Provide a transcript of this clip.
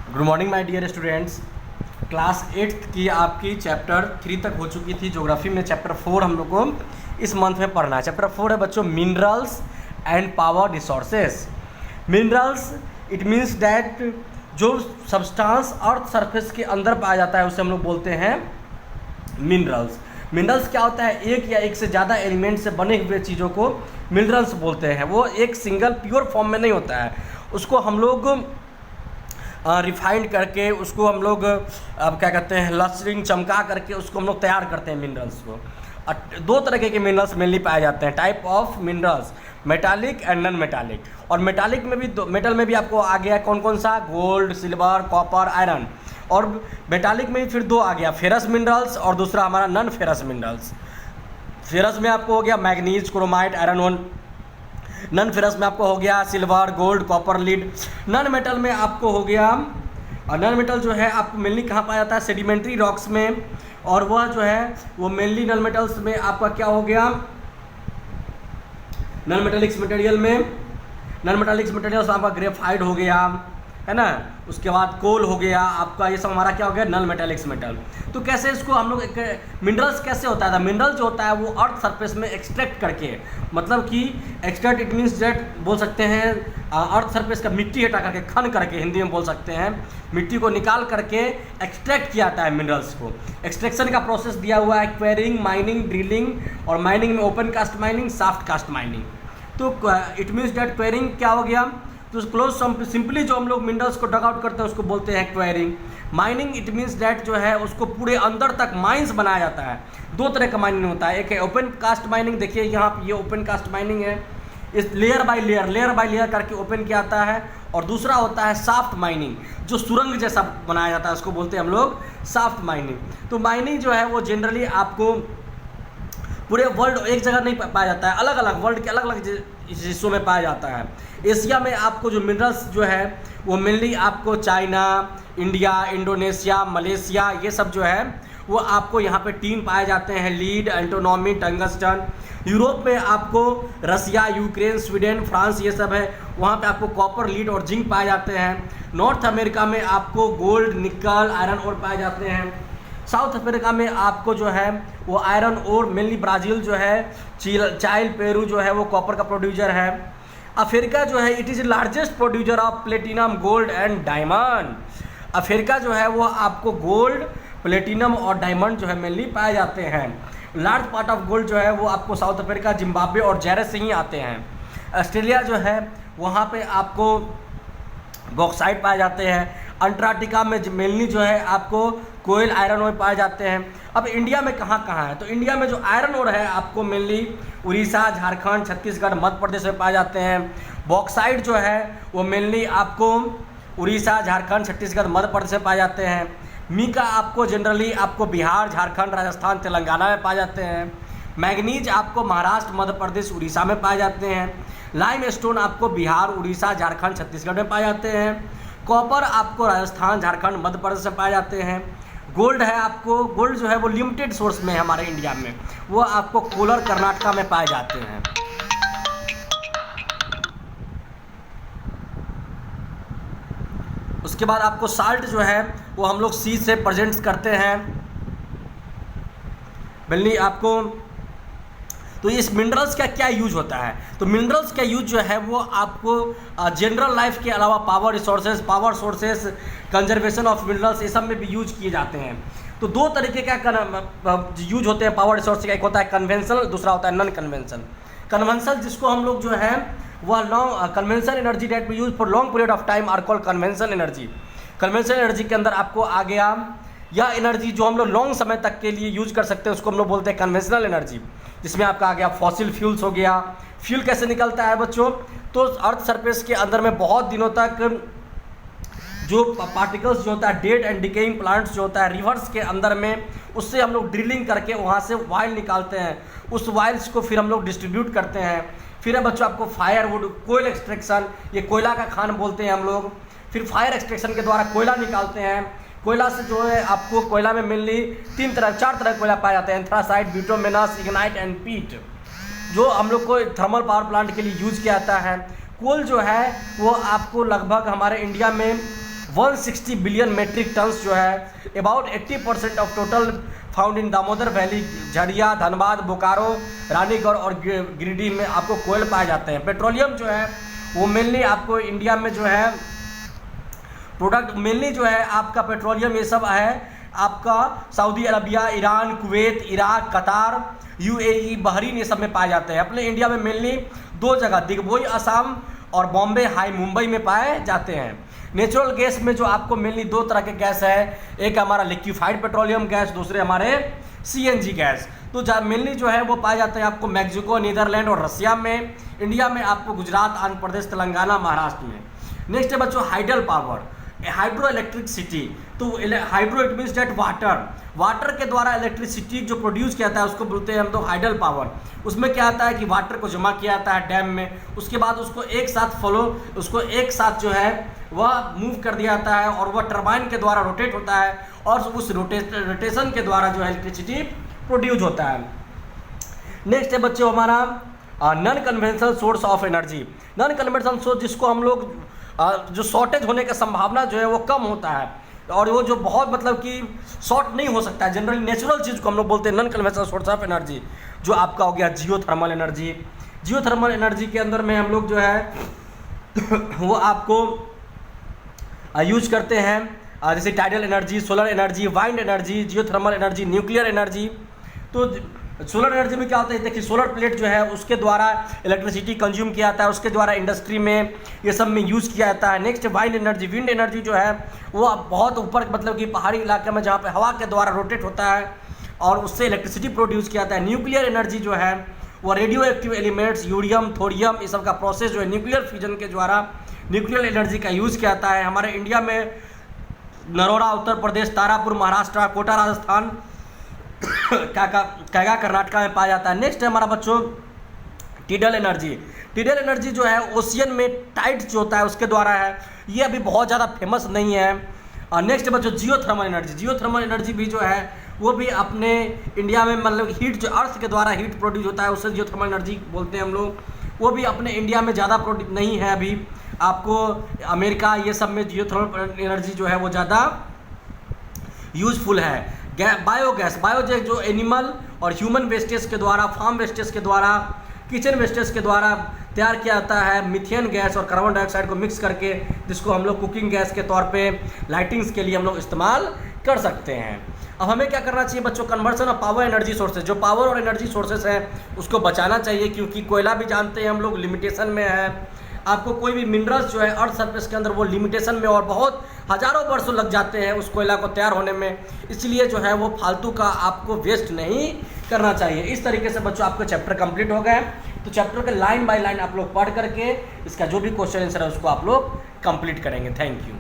Good morning my dear students. Class 8th की आपकी chapter 3 तक हो चुकी थी। ज्योग्राफी में चैप्टर 4 हम लोग को इस मंथ में पढ़ना है। चैप्टर 4 है बच्चों minerals and power resources. Minerals it means that जो सब्सटेंस अर्थ सरफेस के अंदर पाया जाता है उसे हम लोग बोलते हैं मिनरल्स। मिनरल्स क्या होता है? एक या एक से ज़्यादा एलिमेंट से बने हुए चीज़ों को मिनरल्स बोलते हैं। वो एक सिंगल प्योर फॉर्म में नहीं होता है, उसको हम लोग रिफाइंड करके उसको हम लोग अब क्या कहते हैं लस्टरिंग चमका करके उसको हम लोग तैयार करते हैं मिनरल्स को। दो तरह के मिनरल्स मेनली पाए जाते हैं, type of minerals, metallic and non metallic. और मेटालिक में भी मेटल में भी आपको आ गया कौन कौन सा? Gold, silver, copper, iron. और मेटालिक में फिर दो आ गया, फेरस मिनरल्स और दूसरा हमारा नॉन फेरस मिनरल्स। फेरस में आपको हो गया manganese, chromite, iron own. Non ferrous में आपको हो गया silver, gold, copper, lead. Non metal में आपको हो गया, और नॉन मेटल जो है आपको मेनली कहाँ पाया जाता है? सेडिमेंट्री रॉक्स में। और वह जो है वो मेनली नॉन मेटल्स में आपका क्या हो गया? नॉन मेटालिक्स मटेरियल में, नॉन मेटालिक्स मटेरियल आपका ग्रेफाइट हो गया, है ना। उसके बाद कोल हो गया आपका, ये सब हमारा क्या हो गया? Non metallics metal. तो कैसे इसको हम लोग मिनरल्स कैसे होता है? मिनरल जो होता है वो अर्थ सरफेस में एक्सट्रैक्ट करके, मतलब कि एक्सट्रैक्ट इट मीन्स दैट बोल सकते हैं अर्थ सरफेस का मिट्टी हटा करके, खन करके हिंदी में बोल सकते हैं, मिट्टी को निकाल करके एक्सट्रैक्ट किया जाता है मिनरल्स को। एक्सट्रैक्शन का प्रोसेस दिया हुआ है क्वेरिंग, माइनिंग, ड्रिलिंग। और माइनिंग में open cast mining, soft cast mining. तो इट मीन्स दैट क्वेरिंग क्या हो गया? तो क्लोज सिंपली जो हम लोग मिनरल्स को डग आउट करते हैं उसको बोलते हैं quarrying. Mining it means that जो है उसको पूरे अंदर तक माइंस बनाया जाता है। दो तरह का माइनिंग होता है, एक है ओपन कास्ट माइनिंग, देखिए यहाँ पे ये ओपन कास्ट माइनिंग है, इस लेयर बाय लेयर करके ओपन किया जाता है। और दूसरा होता है सॉफ्ट माइनिंग, जो सुरंग जैसा बनाया जाता है, उसको बोलते हैं हम लोग सॉफ्ट माइनिंग। तो माइनिंग जो है वो जनरली आपको पूरे वर्ल्ड एक जगह नहीं पाया जाता है, अलग अलग वर्ल्ड के अलग अलग हिस्सों में पाया जाता है। एशिया में आपको जो मिनरल्स जो है वो मेनली आपको चाइना, इंडिया, इंडोनेशिया, मलेशिया, ये सब जो है वो आपको यहाँ पे टीन पाए जाते हैं, लीड, एंटोनॉमी, टंगस्टन। यूरोप में आपको रसिया, यूक्रेन, स्वीडन, फ्रांस, ये सब है, वहाँ पे आपको कॉपर, लीड और जिंक पाए जाते हैं। नॉर्थ अमेरिका में आपको गोल्ड, निकल, आयरन और पाए जाते हैं। साउथ अफ्रीका में आपको जो है वो आयरन और मेनली ब्राज़ील जो है, चाइल, पेरू जो है वो कॉपर का प्रोड्यूसर है। अफ्रीका जो है it is largest producer of platinum, gold and diamond. Africa जो है वो आपको गोल्ड, प्लेटिनम और डायमंड जो है मेनली पाए जाते हैं। लार्ज पार्ट ऑफ गोल्ड जो है वो आपको साउथ अफ्रीका, जिम्बाब्वे और जायरस से ही आते हैं। ऑस्ट्रेलिया जो है वहाँ पे आपको बॉक्साइट पाए जाते हैं। अंटार्कटिका में मेनली जो है आपको कोयल, आयरन ओर पाए जाते हैं। अब इंडिया में कहाँ कहाँ है? तो इंडिया में जो आयरन ओर है आपको मेनली उड़ीसा, झारखंड, छत्तीसगढ़, मध्य प्रदेश में पाए जाते हैं। बॉक्साइट जो है वो मेनली आपको उड़ीसा, झारखंड, छत्तीसगढ़, मध्य प्रदेश में पाए जाते हैं। मीका आपको जनरली आपको बिहार, झारखंड, राजस्थान, तेलंगाना में पाए जाते हैं। मैग्नीज आपको महाराष्ट्र, मध्य प्रदेश, उड़ीसा में पाए जाते हैं। लाइम स्टोन आपको बिहार, उड़ीसा, झारखंड, छत्तीसगढ़ में पाए जाते हैं। कॉपर आपको राजस्थान, झारखंड, मध्य प्रदेश से पाए जाते हैं। गोल्ड है आपको, गोल्ड जो है वो लिमिटेड सोर्स में है हमारे इंडिया में, वो आपको कोलार, कर्नाटका में पाए जाते हैं। उसके बाद आपको साल्ट जो है वो हम लोग सी से प्रेजेंट करते हैं मेनली आपको। तो इस मिनरल्स का क्या यूज होता है? तो मिनरल्स का यूज जो है वो आपको जनरल लाइफ के अलावा power sources, conservation of minerals, ये सब में भी यूज किए जाते हैं। तो दो तरीके का यूज होते हैं पावर रिसोर्स का, एक होता है कन्वेंशनल, दूसरा होता है नॉन कन्वेंशनल। कन्वेंशनल जिसको हम लोग जो है वह long conventional energy that we use for long period of time are called conventional energy. Conventional energy के अंदर आपको आ गया या एनर्जी जो हम लोग लॉन्ग समय तक के लिए यूज कर सकते हैं उसको हम लोग बोलते हैं कन्वेंशनल एनर्जी, जिसमें आपका आ गया फॉसिल फ्यूल्स हो गया। फ्यूल कैसे निकलता है बच्चों? तो अर्थ सरफेस के अंदर में बहुत दिनों तक जो पार्टिकल्स जो होता है, डेड एंड डिकेइंग प्लांट्स जो होता है रिवर्स के अंदर में, उससे हम लोग ड्रिलिंग करके वहाँ से वाइल निकालते हैं। उस वाइल्स को फिर हम लोग डिस्ट्रीब्यूट करते हैं। फिर है बच्चों आपको फायरवुड, कोयल एक्सट्रैक्शन, ये कोयला का खान बोलते हैं हम लोग। फिर फायर एक्सट्रैक्शन के द्वारा कोयला निकालते हैं। कोयला से जो है आपको कोयला में मेनली चार तरह कोयला पाए जाते हैं, एंथ्रासाइट, ब्यूटोमेनस, इग्नाइट एंड पीट, जो हम लोग को थर्मल पावर प्लांट के लिए यूज़ किया जाता है। कोल जो है वो आपको लगभग हमारे इंडिया में 160 बिलियन मेट्रिक टन्स जो है, about 80% of total found in Damodar valley, Jharia, Dhanbad, Bokaro, Ranigarh और गिरिडीह में आपको कोयल पाए जाते हैं। पेट्रोलियम जो है वो मेनली आपको इंडिया में जो है प्रोडक्ट मेनली जो है आपका पेट्रोलियम ये सब है आपका Saudi Arabia, Iran, Kuwait, Iraq, कतार, यूएई, बहरीन ये सब में पाए जाते हैं। अपने इंडिया में मेनली 2 जगह दिग्बोई असम और बॉम्बे हाई मुंबई में पाए जाते हैं। नेचुरल गैस में जो आपको मेनली 2 तरह के गैस है, एक हमारा लिक्विफाइड पेट्रोलियम गैस, दूसरे हमारे सीएनजी गैस। तो मेनली जो है वो पाए जाते हैं आपको मैक्सिको, नीदरलैंड और रसिया में। इंडिया में आपको गुजरात, आंध्र प्रदेश, तेलंगाना, महाराष्ट्र में। नेक्स्ट है बच्चों हाइडल पावर, हाइड्रो इलेक्ट्रिसिटी। तो hydro it means that water के द्वारा इलेक्ट्रिसिटी जो प्रोड्यूस किया जाता है उसको बोलते हैं हम तो हाइडल पावर। उसमें क्या आता है कि वाटर को जमा किया जाता है डैम में, उसके बाद उसको एक साथ जो है वह मूव कर दिया जाता है और वह टरबाइन के द्वारा रोटेट होता है और उस रोटेशन के द्वारा जो है इलेक्ट्रिसिटी प्रोड्यूस होता है। नेक्स्ट है बच्चों हमारा non conventional source of energy. Non conventional source जिसको हम लोग जो शॉर्टेज होने का संभावना जो है वो कम होता है और वो जो बहुत मतलब कि शॉर्ट नहीं हो सकता है। जनरली नेचुरल चीज़ को हम लोग बोलते हैं non conventional source of energy, जो आपका हो गया जियोथर्मल एनर्जी। जियोथर्मल एनर्जी के अंदर में हम लोग जो है वो आपको यूज करते हैं जैसे tidal energy, solar energy, wind energy, geothermal energy, nuclear energy. तो सोलर एनर्जी में क्या होता है, देखिए सोलर प्लेट जो है उसके द्वारा इलेक्ट्रिसिटी कंज्यूम किया जाता है, उसके द्वारा इंडस्ट्री में ये सब में यूज़ किया जाता है। Next wind energy, wind energy जो है वो बहुत ऊपर मतलब कि पहाड़ी इलाके में जहाँ पे हवा के द्वारा रोटेट होता है और उससे इलेक्ट्रिसिटी प्रोड्यूस किया जाता है। न्यूक्लियर एनर्जी जो है वो रेडियो एक्टिव एलिमेंट्स, यूरियम, थोरियम, ये सब का प्रोसेस जो है न्यूक्लियर फ्यूजन के द्वारा न्यूक्लियर एनर्जी का यूज़ किया जाता है। हमारे इंडिया में नरोरा उत्तर प्रदेश, तारापुर महाराष्ट्र, कोटा राजस्थान, कैगा कर्नाटका में पाया जाता है। नेक्स्ट है हमारा बच्चों टिडल एनर्जी। टिडल एनर्जी जो है ओशियन में टाइड जो होता है उसके द्वारा है, ये अभी बहुत ज़्यादा फेमस नहीं है। नेक्स्ट बच्चों जियोथर्मल एनर्जी। जियोथर्मल एनर्जी भी जो है वो भी अपने इंडिया में मतलब हीट जो अर्थ के द्वारा हीट प्रोड्यूस होता है उससे जियोथर्मल एनर्जी बोलते हैं हम लोग। वो भी अपने इंडिया में ज़्यादा प्रोड्यूस नहीं है अभी। आपको अमेरिका ये सब में जियोथर्मल एनर्जी जो है वो ज़्यादा यूजफुल है। बायोगैस जो एनिमल और ह्यूमन वेस्टेज के द्वारा, फार्म वेस्टेज के द्वारा, किचन वेस्टेज के द्वारा तैयार किया जाता है मीथेन गैस और कार्बन डाइऑक्साइड को मिक्स करके, जिसको हम लोग कुकिंग गैस के तौर पे लाइटिंग्स के लिए हम लोग इस्तेमाल कर सकते हैं। अब हमें क्या करना चाहिए बच्चों, conversion of power energy sources, जो पावर और एनर्जी सोर्सेज हैं उसको बचाना चाहिए, क्योंकि कोयला भी जानते हैं हम लोग लिमिटेशन में है। आपको कोई भी मिनरल्स जो है अर्थ सरफेस के अंदर वो लिमिटेशन में और बहुत हज़ारों वर्षों लग जाते हैं उस कोयला को तैयार होने में, इसलिए जो है वो फालतू का आपको वेस्ट नहीं करना चाहिए। इस तरीके से बच्चों आपका चैप्टर कंप्लीट हो गया। तो चैप्टर के लाइन बाय लाइन आप लोग पढ़ करके इसका जो भी क्वेश्चन आंसर है उसको आप लोग कंप्लीट करेंगे। Thank you.